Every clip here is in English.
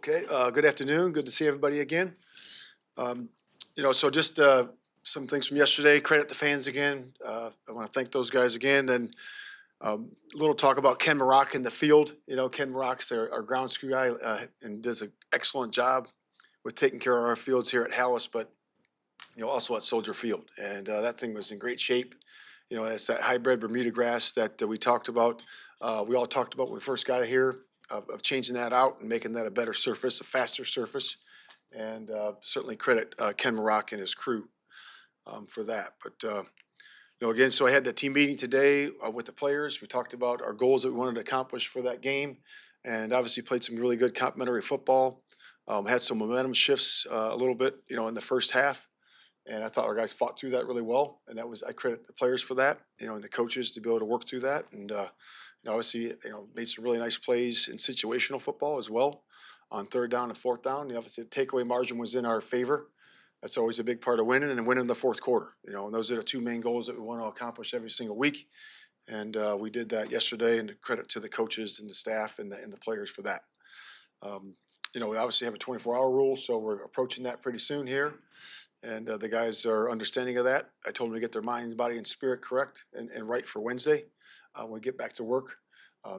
Okay, good afternoon. Good to see everybody again. Um, so just some things from yesterday. Credit the fans again. I want to thank those guys again. Then a little talk about Ken Marock in the field. Ken Marock's our ground screw guy and does an excellent job with taking care of our fields here at Halas, but also at Soldier Field. And that thing was in great shape. It's that hybrid Bermuda grass that we talked about. We all talked about when we first got here of changing that out and making that a better surface, a faster surface. And certainly credit Ken Marock and his crew for that. But again, so I had the team meeting today with the players. We talked about our goals that we wanted to accomplish for that game, and obviously played some really good complimentary football. Had some momentum shifts a little bit, in the first half, and I thought our guys fought through that really well. And I credit the players for that, and the coaches to be able to work through that. And obviously, made some really nice plays in situational football as well on third down and fourth down. Obviously, the takeaway margin was in our favor. That's always a big part of winning, and winning the fourth quarter. And those are the two main goals that we want to accomplish every single week. And we did that yesterday, and credit to the coaches and the staff and the players for that. We obviously have a 24-hour rule, so we're approaching that pretty soon here. And the guys are understanding of that. I told them to get their mind, body, and spirit correct and right for Wednesday when we get back to work.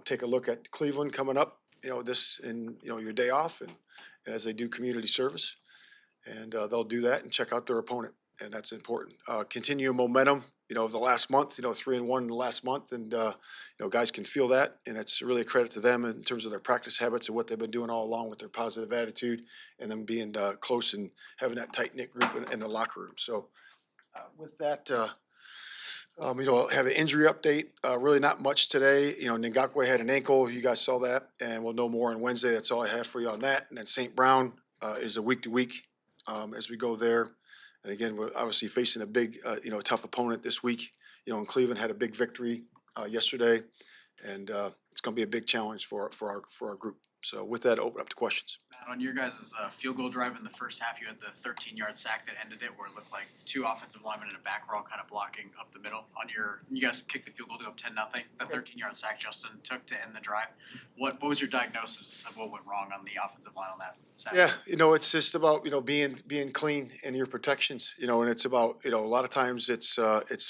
Take a look at Cleveland coming up, this in, your day off and as they do community service. And they'll do that and check out their opponent, and that's important. Continue momentum, of the last month, 3-1 in the last month, and guys can feel that, and it's really a credit to them in terms of their practice habits and what they've been doing all along with their positive attitude and them being close and having that tight-knit group in the locker room. So with that, have an injury update. Really not much today. Ngakwe had an ankle. You guys saw that, and we'll know more on Wednesday. That's all I have for you on that. And then St. Brown is a week-to-week as we go there. And again, we're obviously facing a big, tough opponent this week. And Cleveland had a big victory yesterday, and it's going to be a big challenge for our group. So with that, open up to questions. Matt, on your guys' field goal drive in the first half, you had the 13-yard sack that ended it, where it looked like two offensive linemen and a back were all kind of blocking up the middle. You guys kicked the field goal to go up 10-0. The 13-yard sack Justin took to end the drive. What was your diagnosis of what went wrong on the offensive line on that sack? Yeah, it's just about being clean in your protections. And it's about a lot of times it's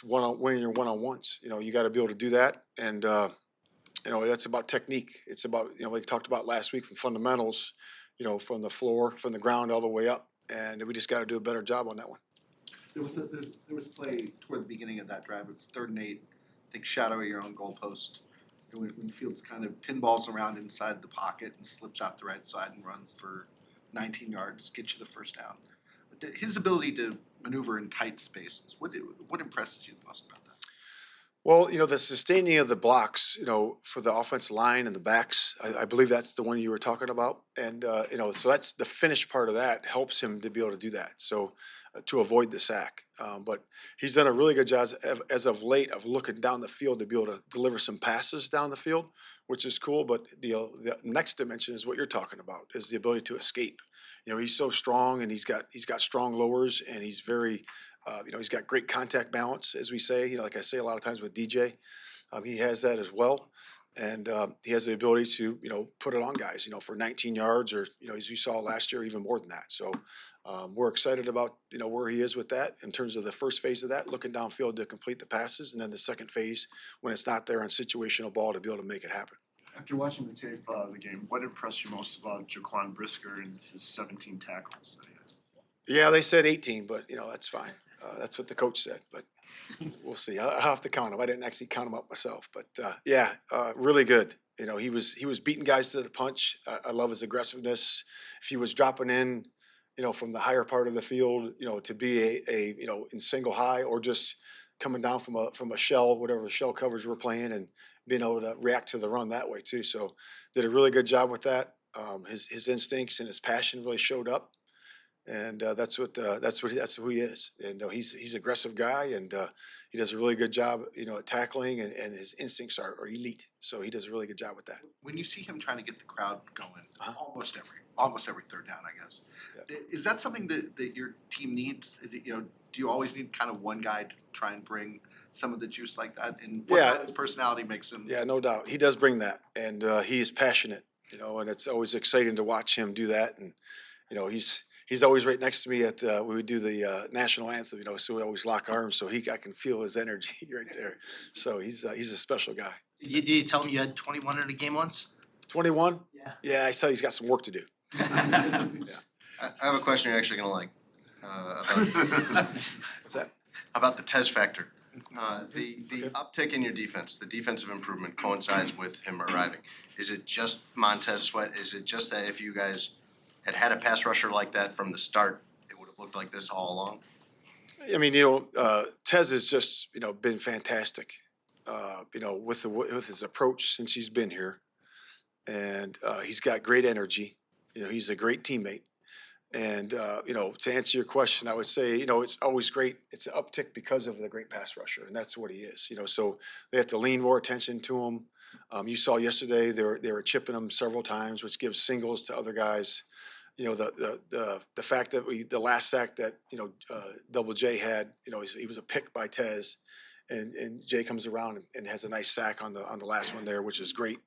winning your one-on-ones. You got to be able to do that, and that's about technique. It's about, like we talked about last week, from fundamentals, from the floor, from the ground all the way up. And we just got to do a better job on that one. There was play toward the beginning of that drive. It was 3rd and 8. I think shadow your own goalpost. And when Fields kind of pinballs around inside the pocket and slips out the right side and runs for 19 yards, gets you the first down. His ability to maneuver in tight spaces, what impresses you the most about that? Well, the sustaining of the blocks, for the offensive line and the backs, I believe that's the one you were talking about. And, so that's the finished part of that helps him to be able to do that. So to avoid the sack. But he's done a really good job as of late of looking down the field to be able to deliver some passes down the field, which is cool. But the next dimension is what you're talking about, is the ability to escape. He's so strong, and he's got strong lowers, and he's very he's got great contact balance, as we say. Like I say a lot of times with DJ, he has that as well, and he has the ability to put it on guys, for 19 yards, or as you saw last year, even more than that. So we're excited about where he is with that in terms of the first phase of that, looking downfield to complete the passes, and then the second phase when it's not there on situational ball to be able to make it happen. After watching the tape of the game, what impressed you most about Jaquan Brisker and his 17 tackles that he has? Yeah, they said 18, but that's fine. That's what the coach said, but we'll see. I'll have to count them. I didn't actually count them up myself, but really good. He was beating guys to the punch. I love his aggressiveness. If he was dropping in, from the higher part of the field, to be a in single high, or just coming down from a shell, whatever shell coverage we're playing, and being able to react to the run that way too. So did a really good job with that. His instincts and his passion really showed up. And that's who he is. And he's an aggressive guy, and he does a really good job, at tackling, and his instincts are elite. So he does a really good job with that. When you see him trying to get the crowd going, almost every third down, I guess, is that something that your team needs? Do you always need kind of one guy to try and bring some of the juice like that? And what kind of his personality makes him? Yeah, no doubt. He does bring that, and he is passionate. you know, and it's always exciting to watch him do that. And, you know, he's always right next to me at, when we do the national anthem, you know, so we always lock arms. So I can feel his energy right there. So he's a special guy. Did you tell him you had 21 in a game once? 21? Yeah. Yeah, I saw he's got some work to do. I have a question you're actually gonna like, What's that? about the Tez factor. The uptick in your defense, the defensive improvement coincides with him arriving. Is it just Montez Sweat? Is it just that if you guys had a pass rusher like that from the start, it would have looked like this all along? I mean, you know, Tez has just, you know, been fantastic, you know, with his approach since he's been here. And he's got great energy. You know, he's a great teammate. And, you know, to answer your question, I would say, you know, it's always great. It's an uptick because of the great pass rusher, and that's what he is. You know, so they have to lean more attention to him. You saw yesterday they were chipping him several times, which gives singles to other guys. You know, the fact that the last sack that, you know, Double J had, you know, he was a pick by Tez, and Jay comes around and has a nice sack on the last one there, which is great.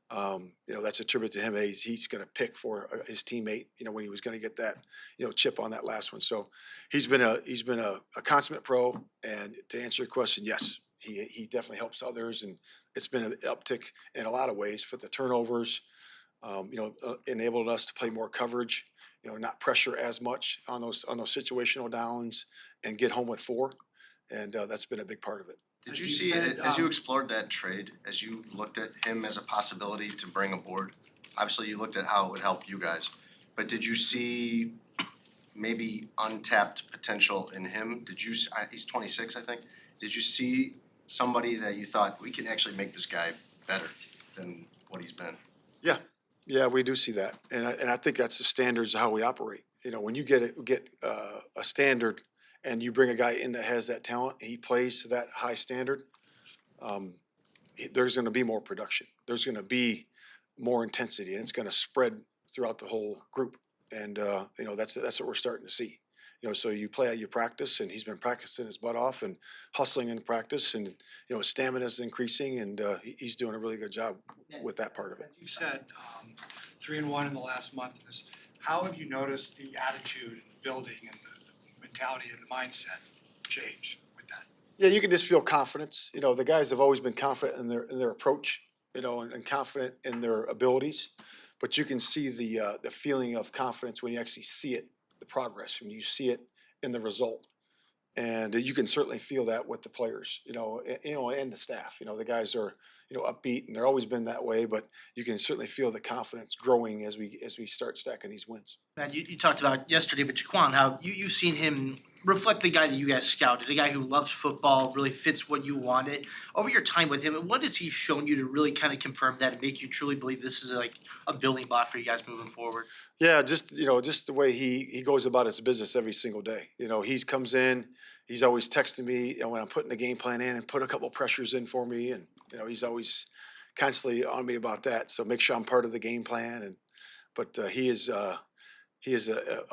You know, that's a tribute to him. He's going to pick for his teammate, you know, when he was going to get that, you know, chip on that last one. So he's been a consummate pro. And to answer your question, yes, he definitely helps others, and it's been an uptick in a lot of ways for the turnovers. You know, enabled us to play more coverage, you know, not pressure as much on those situational downs, and get home with 4. And that's been a big part of it. Did As you you see, said, as you explored that trade, as you looked at him as a possibility to bring aboard, obviously you looked at how it would help you guys, but did you see maybe untapped potential in him? He's 26, I think. Did you see somebody that you thought, we can actually make this guy better than what he's been? Yeah, we do see that, and I think that's the standards of how we operate. You know, when you get a standard, and you bring a guy in that has that talent, and he plays to that high standard, there's going to be more production. There's going to be more intensity, and it's going to spread throughout the whole group. And you know, that's what we're starting to see. You know, so you play out your practice, and he's been practicing his butt off and hustling in practice, and you know, his stamina is increasing, and he's doing a really good job with that part of it. You said 3-1 in the last month. How have you noticed the attitude and the building and the mentality and the mindset change with that? Yeah, you can just feel confidence. You know, the guys have always been confident in their approach, you know, and confident in their abilities. But you can see the feeling of confidence when you actually see it, the progress, when you see it in the result. And you can certainly feel that with the players, you know, and the staff. You know, the guys are, you know, upbeat, and they're always been that way. But you can certainly feel the confidence growing as we start stacking these wins. Man, you talked about yesterday with Jaquan, how you've seen him reflect the guy that you guys scouted, a guy who loves football, really fits what you wanted. Over your time with him, and what has he shown you to really kind of confirm that and make you truly believe this is like a building block for you guys moving forward? Yeah, just the way he goes about his business every single day. You know, he comes in, he's always texting me, you know, when I'm putting the game plan in, and put a couple pressures in for me, and you know, he's always constantly on me about that. So make sure I'm part of the game plan. But he is a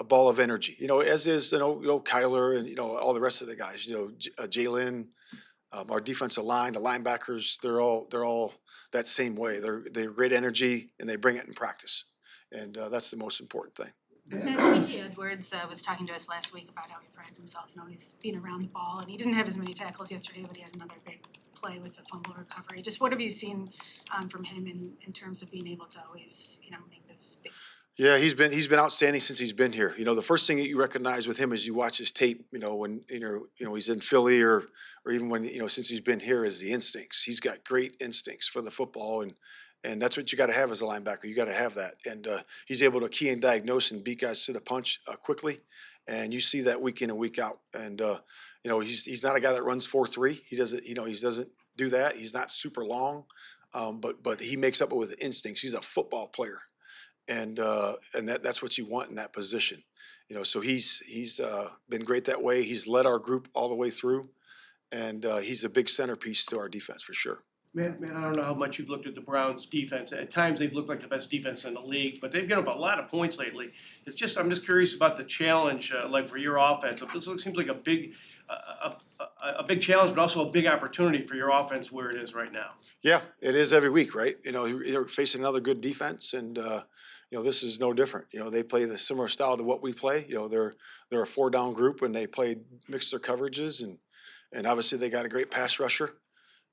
ball of energy, you know, as is, you know, Kyler, and you know, all the rest of the guys. You know, Jalen, our defensive line, the linebackers, they're all that same way. They're great energy, and they bring it in practice, and that's the most important thing. TJ Edwards was talking to us last week about how he prides himself in always being around the ball, and he didn't have as many tackles yesterday, but he had another big play with the fumble recovery. Just what have you seen from him in terms of being able to always, you know, make those big? Yeah, he's been outstanding since he's been here. You know, the first thing that you recognize with him is you watch his tape. You know, when you know he's in Philly, or even when, you know, since he's been here, is the instincts. He's got great instincts for the football, and that's what you got to have as a linebacker. You got to have that, and he's able to key and diagnose and beat guys to the punch quickly, and you see that week in and week out. And you know, he's not a guy that runs 4.3. He doesn't do that. He's not super long, but he makes up with instincts. He's a football player. And that's what you want in that position, you know. So he's been great that way. He's led our group all the way through, and he's a big centerpiece to our defense for sure. Man, I don't know how much you've looked at the Browns' defense. At times, they've looked like the best defense in the league, but they've given up a lot of points lately. I'm just curious about the challenge, like for your offense. This seems like a a big challenge, but also a big opportunity for your offense where it is right now. Yeah, it is every week, right? You know, you're facing another good defense, and you know, this is no different. You know, they play the similar style to what we play. You know, they're a 4-down group, and they mix their coverages, and obviously they got a great pass rusher,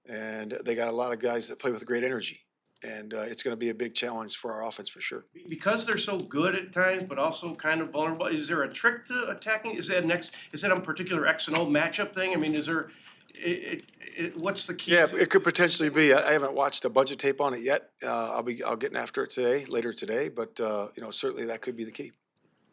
and they got a lot of guys that play with great energy, and it's going to be a big challenge for our offense for sure. Because they're so good at times, but also kind of vulnerable, is there a trick to attacking? Is that a particular X and O matchup thing? I mean, is there, what's the key? Yeah, to- it could potentially be. I haven't watched a bunch of tape on it yet. I'll get after it later today, but you know, certainly that could be the key.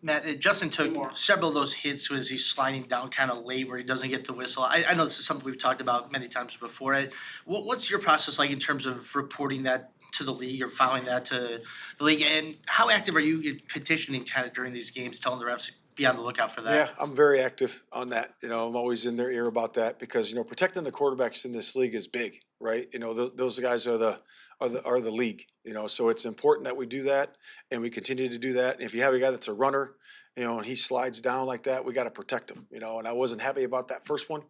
Matt, Justin took several of those hits as he's sliding down kind of late where he doesn't get the whistle. I know this is something we've talked about many times before. What's your process like in terms of reporting that to the league or filing that to the league? And how active are you in petitioning kind of during these games, telling the refs to be on the lookout for that? Yeah, I'm very active on that. You know, I'm always in their ear about that because, you know, protecting the quarterbacks in this league is big, right? You know, those guys are the league, you know, so it's important that we do that and we continue to do that. And if you have a guy that's a runner, you know, and he slides down like that, we got to protect him, you know, and I wasn't happy about that first one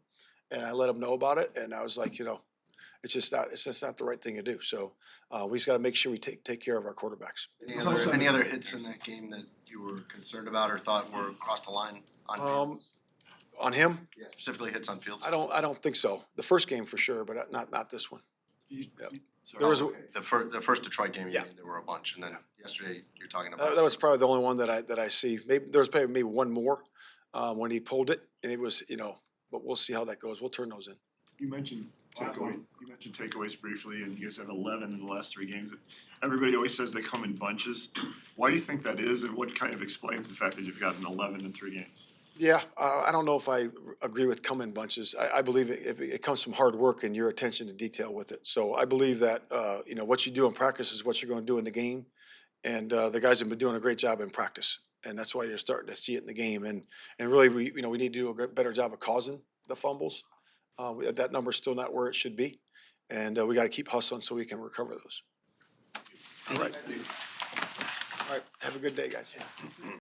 and I let him know about it. And I was like, you know, it's just not the right thing to do. So we just got to make sure we take care of our quarterbacks. Any other hits in that game that you were concerned about or thought were across the line on field? On him, Yeah, specifically hits on fields? I don't think so. The first game for sure, but not this one. Sorry. There was a, Okay. The first Detroit game, you Yeah. mean, there were a bunch, and then yesterday you're talking about. that was probably the only one that I see. Maybe there was maybe one more when he pulled it, and it was, you know. But we'll see how that goes. We'll turn those in. You mentioned takeaways briefly, and you guys have 11 in the last 3 games. Everybody always says they come in bunches. Why do you think that is, and what kind of explains the fact that you've gotten 11 in 3 games? Yeah, I don't know if I agree with come in bunches. I believe it comes from hard work and your attention to detail with it. So I believe that you know, what you do in practice is what you're going to do in the game, and the guys have been doing a great job in practice, and that's why you're starting to see it in the game. And really, we need to do a better job of causing the fumbles. That number's still not where it should be, and we got to keep hustling so we can recover those. All right. All right. Have a good day, guys.